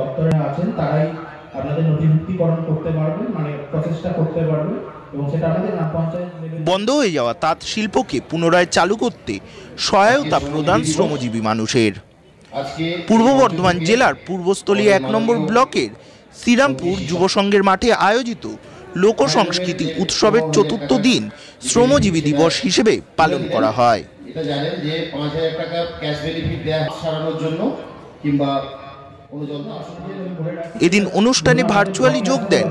দপ্তরে আছেন তারাই আপনাদের নথিভুক্তিকরণ করতে পারবেন, মানে প্রসেসটা করতে পারবে এবং সেটা আমাদের গ্রাম পঞ্চায়েত বন্ধ হয়ে যাওয়া তাঁত শিল্পকে পুনরায় চালু করতে সহায়তা প্রদান শ্রমজীবী মানুষের। পূর্ব বর্ধমান জেলার পূর্বস্থলী 1 নম্বর ব্লকের শ্রীরামপুর যুব সংঘের মাঠে আয়োজিত লোক সংস্কৃতি উৎসবের চতুর্থ দিন শ্রমজীবী দিবস হিসেবে পালন করা হয়। এটা জানেন যে 5000 টাকা ক্যাশ বেনিফিট দেওয়া সারানোর জন্য কিংবা এদিন অনুষ্ঠানে ভার্চুয়ালি যোগ দেন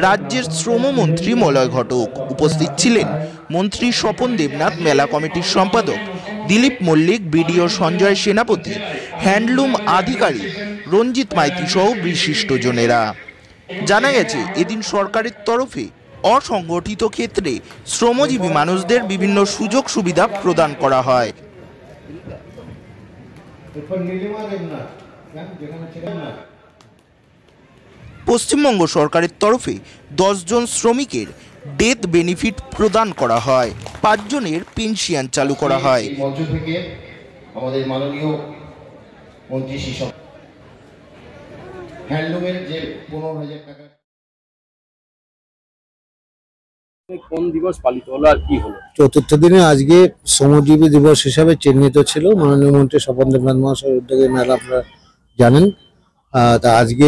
রাজ্যের শ্রমমন্ত্রী মলয় ঘটক। উপস্থিত ছিলেন মন্ত্রী স্বপন দেবনাথ, মেলা কমিটির সম্পাদক দিলীপ মল্লিক, বিডিও সঞ্জয় সেনাপতি, হ্যান্ডলুম আধিকারিক রঞ্জিত মাইতি সহ বিশিষ্টজনেরা। জানা গেছে এদিন সরকারের তরফে অসংগঠিত ক্ষেত্রে শ্রমজীবী মানুষদের বিভিন্ন সুযোগ সুবিধা প্রদান করা হয়। পশ্চিমবঙ্গ সরকারের তরফে 10 জন শ্রমিকের ডেথ বেনিফিট প্রদান করা হয়, 5 জনের পেনশন চালু করা হয়। মঞ্চ থেকে আমাদের মাননীয় মন্ত্রী শিশু হ্যান্ডলুমের যে 15,000 টাকা কোন দিবস পালিত হলো আর কি হলো? চতুর্থ দিনে আজকে শ্রমজীবী দিবস হিসাবে চিহ্নিত ছিল। মাননীয় মন্ত্রী স্বপন দেবনাথ মহাশয়ের উদ্যোগে মেলা আপনারা জানেন। তা আজকে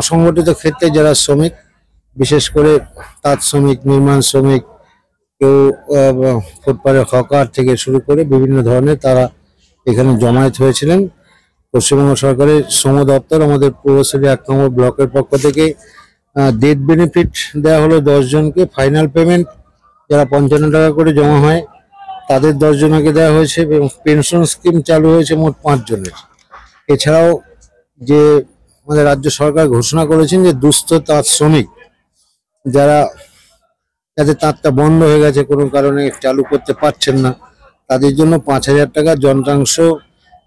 অসংগঠিত ক্ষেত্রে যারা শ্রমিক, বিশেষ করে তাঁত শ্রমিক, নির্মাণ শ্রমিক, কেউ ফুটপাতের হকার থেকে শুরু করে বিভিন্ন ধরনের তারা এখানে জমায়েত হয়েছিলেন। পশ্চিমবঙ্গ সরকারের শ্রম দপ্তর আমাদের পূর্বস্থলী 1 নম্বর ব্লকের পক্ষ থেকে ডেথ বেনিফিট দেওয়া হলো 10 জনকে। ফাইনাল পেমেন্ট যারা 55 টাকা করে জমা হয় তাদের 10 জনকে দেওয়া হয়েছে এবং পেনশন স্কিম চালু হয়েছে মোট 5 জনের। এছাড়াও যে আমাদের রাজ্য সরকার ঘোষণা করেছেন যে দুস্থ তাঁত শ্রমিক যাদের তাঁতটা বন্ধ হয়ে গেছে, কোনো কারণে চালু করতে পারছেন না, তাদের জন্য 5000 টাকা যন্ত্রাংশ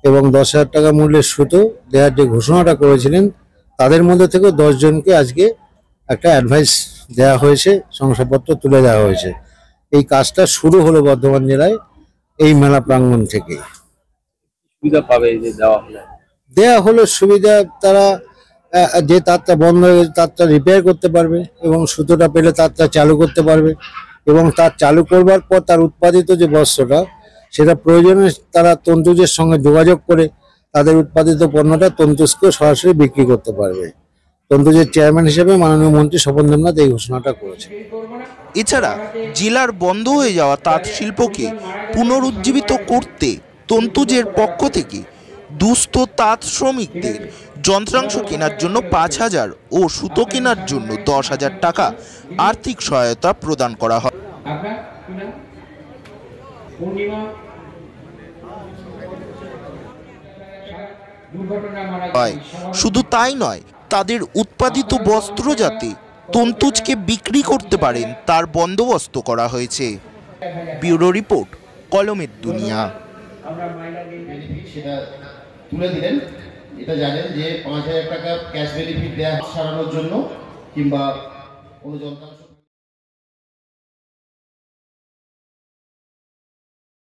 এবং 10,000 টাকা মূল্যের সুতো দেওয়ার যে ঘোষণাটা করেছিলেন, তাদের মধ্যে থেকে 10 জনকে আজকে একটা অ্যাডভাইস দেওয়া হয়েছে, শংসাপত্র তুলে দেওয়া হয়েছে। এই কাজটা শুরু হলো বর্ধমান জেলায় এই মেলা প্রাঙ্গণ থেকে। সুবিধা পাবে এই যে দেওয়া হলো সুবিধা, তারা যে তারটা বন্ধ হয়ে গেছে তারটা রিপেয়ার করতে পারবে এবং সুতোটা পেলে তারটা চালু করতে পারবে এবং তার চালু করবার পর তার উৎপাদিত যে বস্ত্রটা সেটা প্রয়োজনে তারা তন্তুজের সঙ্গে যোগাযোগ করে তাদের উৎপাদিত পণ্যটা তন্তুজকে সরাসরি বিক্রি করতে পারবে। তন্তুজের চেয়ারম্যান হিসেবে মাননীয় মন্ত্রী স্বপন দেবনাথ এই ঘোষণাটা করেছে। এছাড়া জেলার বন্ধ হয়ে যাওয়া তাঁত শিল্পকে পুনরুজ্জীবিত করতে তন্তুজের পক্ষ থেকে দুস্থ তাঁত শ্রমিকদের যন্ত্রাংশ কেনার জন্য 5,000 ও সুতো কেনার জন্য 10,000 টাকা আর্থিক সহায়তা প্রদান করা হয়। শুধু তাই নয়, তাদের উৎপাদিত বস্ত্র যাতে তন্তুজকে বিক্রি করতে পারেন তার বন্দোবস্ত করা হয়েছে। ব্যুরো রিপোর্ট, কলমের দুনিয়া। সেটা তুলে দিলেন। এটা জানেন যে 5000 টাকা ক্যাশ বেনিফিট দেওয়া সারানোর জন্য কিংবা কোনো যন্ত্রাংশ